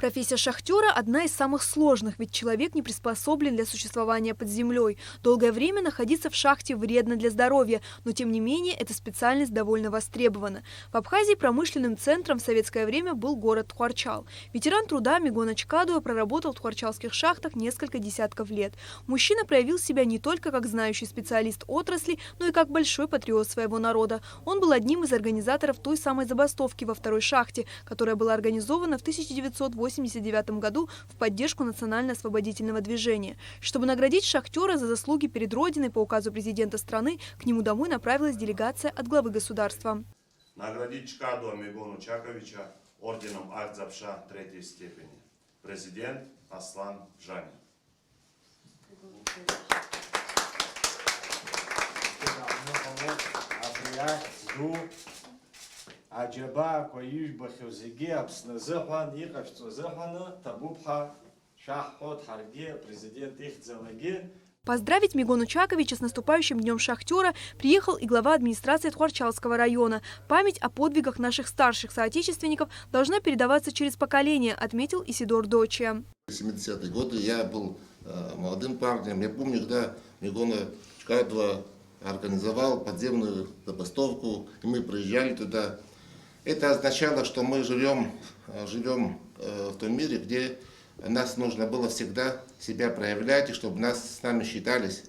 Профессия шахтера – одна из самых сложных, ведь человек не приспособлен для существования под землей. Долгое время находиться в шахте вредно для здоровья, но тем не менее эта специальность довольно востребована. В Абхазии промышленным центром в советское время был город Тхуарчал. Ветеран труда Мигон Ачкадуа проработал в тхуарчалских шахтах несколько десятков лет. Мужчина проявил себя не только как знающий специалист отрасли, но и как большой патриот своего народа. Он был одним из организаторов той самой забастовки во второй шахте, которая была организована в 1989 году в поддержку национально-освободительного движения. Чтобы наградить шахтера за заслуги перед Родиной по указу президента страны, к нему домой направилась делегация от главы государства. Наградить Чкадуа Мигону Чаковича орденом Ак-Запша 3-й степени. Президент Аслан Джани. Аджаба коюш бахевзиги абсназыхан ихашто зыхана табубха шаххот харге президент их залаги. Поздравить Мигону Чаковича с наступающим днем шахтера приехал и глава администрации Тхуарчалского района. Память о подвигах наших старших соотечественников должна передаваться через поколения, отметил Исидор Дочия. В 70-е годы я был молодым парнем. Я помню, когда Мигона Чкадуа организовал подземную забастовку, и мы приезжали туда. Это означало, что мы живем в том мире, где нас нужно было всегда себя проявлять, и чтобы с нами считались.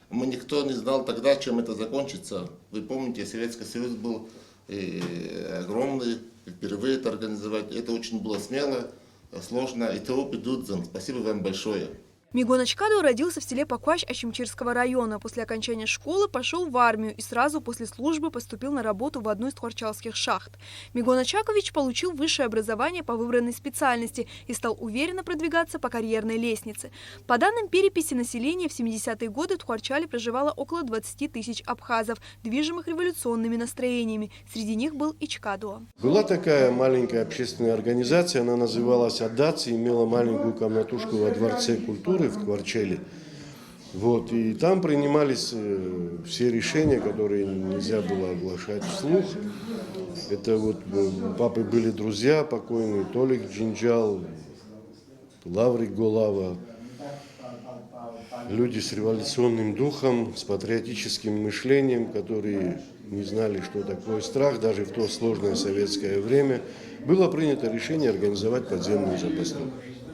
Никто не знал тогда, чем это закончится. Вы помните, Советский Союз был огромный, впервые это организовать. Это очень было смело, сложно. И того Педудзен. Спасибо вам большое. Мигон Ачкадуа родился в селе Пакуащ Ачимчирского района. После окончания школы пошел в армию и сразу после службы поступил на работу в одну из тхуарчалских шахт. Мигон Ачакович получил высшее образование по выбранной специальности и стал уверенно продвигаться по карьерной лестнице. По данным переписи населения, в 70-е годы в Тхуарчале проживало около 20 тысяч абхазов, движимых революционными настроениями. Среди них был и Чкадуа. Была такая маленькая общественная организация, она называлась «Аддац», имела маленькую комнатушку во Дворце культуры в Тхуарчале. Вот, и там принимались все решения, которые нельзя было оглашать вслух. Это вот у папы были друзья покойные, Толик Джинджал, Лаврик Голава. Люди с революционным духом, с патриотическим мышлением, которые не знали, что такое страх, даже в то сложное советское время. Было принято решение организовать подземную забастовку.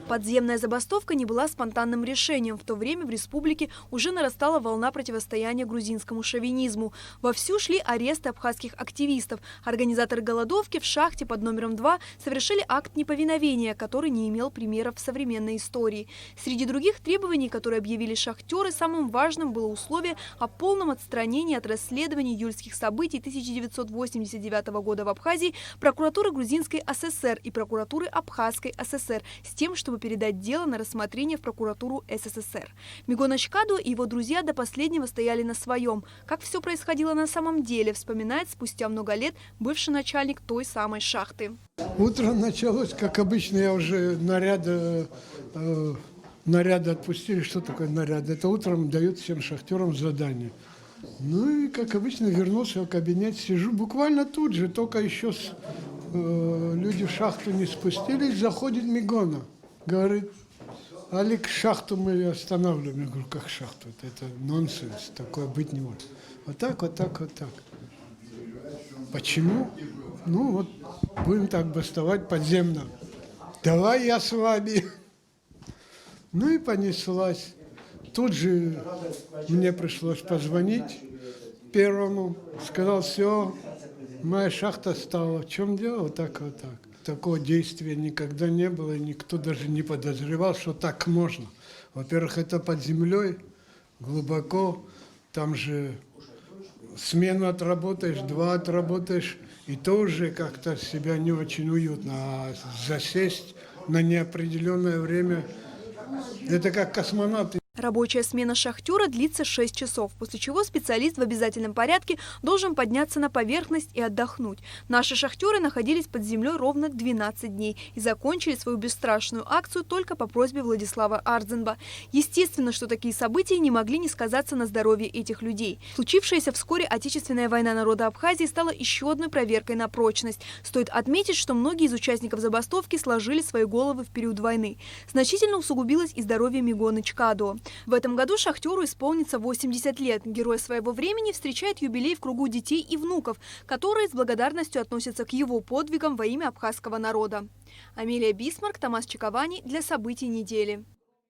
Подземная забастовка не была спонтанным решением. В то время в республике уже нарастала волна противостояния грузинскому шовинизму. Вовсю шли аресты абхазских активистов. Организаторы голодовки в шахте под номером 2 совершили акт неповиновения, который не имел примеров в современной истории. Среди других требований, которые объявили шахтеры, самым важным было условие о полном отстранении от расследования июльских событий 1989 года в Абхазии прокуратуры Грузинской ССР и прокуратуры Абхазской ССР с тем, чтобы передать дело на рассмотрение в прокуратуру СССР. Мигон Ачкадуа и его друзья до последнего стояли на своем. Как все происходило на самом деле, вспоминает спустя много лет бывший начальник той самой шахты. Утро началось, как обычно, я уже наряды отпустили. Что такое наряды? Это утром дают всем шахтерам задание. Ну и, как обычно, вернулся в кабинет, сижу буквально тут же, только еще люди в шахту не спустились, заходит Мигона. Говорит, Алик, шахту мы останавливаем. Я говорю, как шахту? Это нонсенс, такое быть не может. Вот так, вот так, вот так. Почему? Ну вот, будем так бастовать подземно. Давай я с вами. Ну и понеслась. Тут же мне пришлось позвонить первому. Сказал, все, моя шахта стала. В чем дело? Вот так, вот так. Такого действия никогда не было, и никто даже не подозревал, что так можно. Во-первых, это под землей, глубоко, там же смену отработаешь, 2 отработаешь, и то уже как-то себя не очень уютно. А засесть на неопределенное время, это как космонавты. Рабочая смена шахтера длится 6 часов, после чего специалист в обязательном порядке должен подняться на поверхность и отдохнуть. Наши шахтеры находились под землей ровно 12 дней и закончили свою бесстрашную акцию только по просьбе Владислава Ардзенба. Естественно, что такие события не могли не сказаться на здоровье этих людей. Случившаяся вскоре Отечественная война народа Абхазии стала еще одной проверкой на прочность. Стоит отметить, что многие из участников забастовки сложили свои головы в период войны. Значительно усугубилось и здоровье Мигоны Чкадо. В этом году шахтеру исполнится 80 лет. Герой своего времени встречает юбилей в кругу детей и внуков, которые с благодарностью относятся к его подвигам во имя абхазского народа. Амелия Бисмарк, Томас Чиковани для событий недели.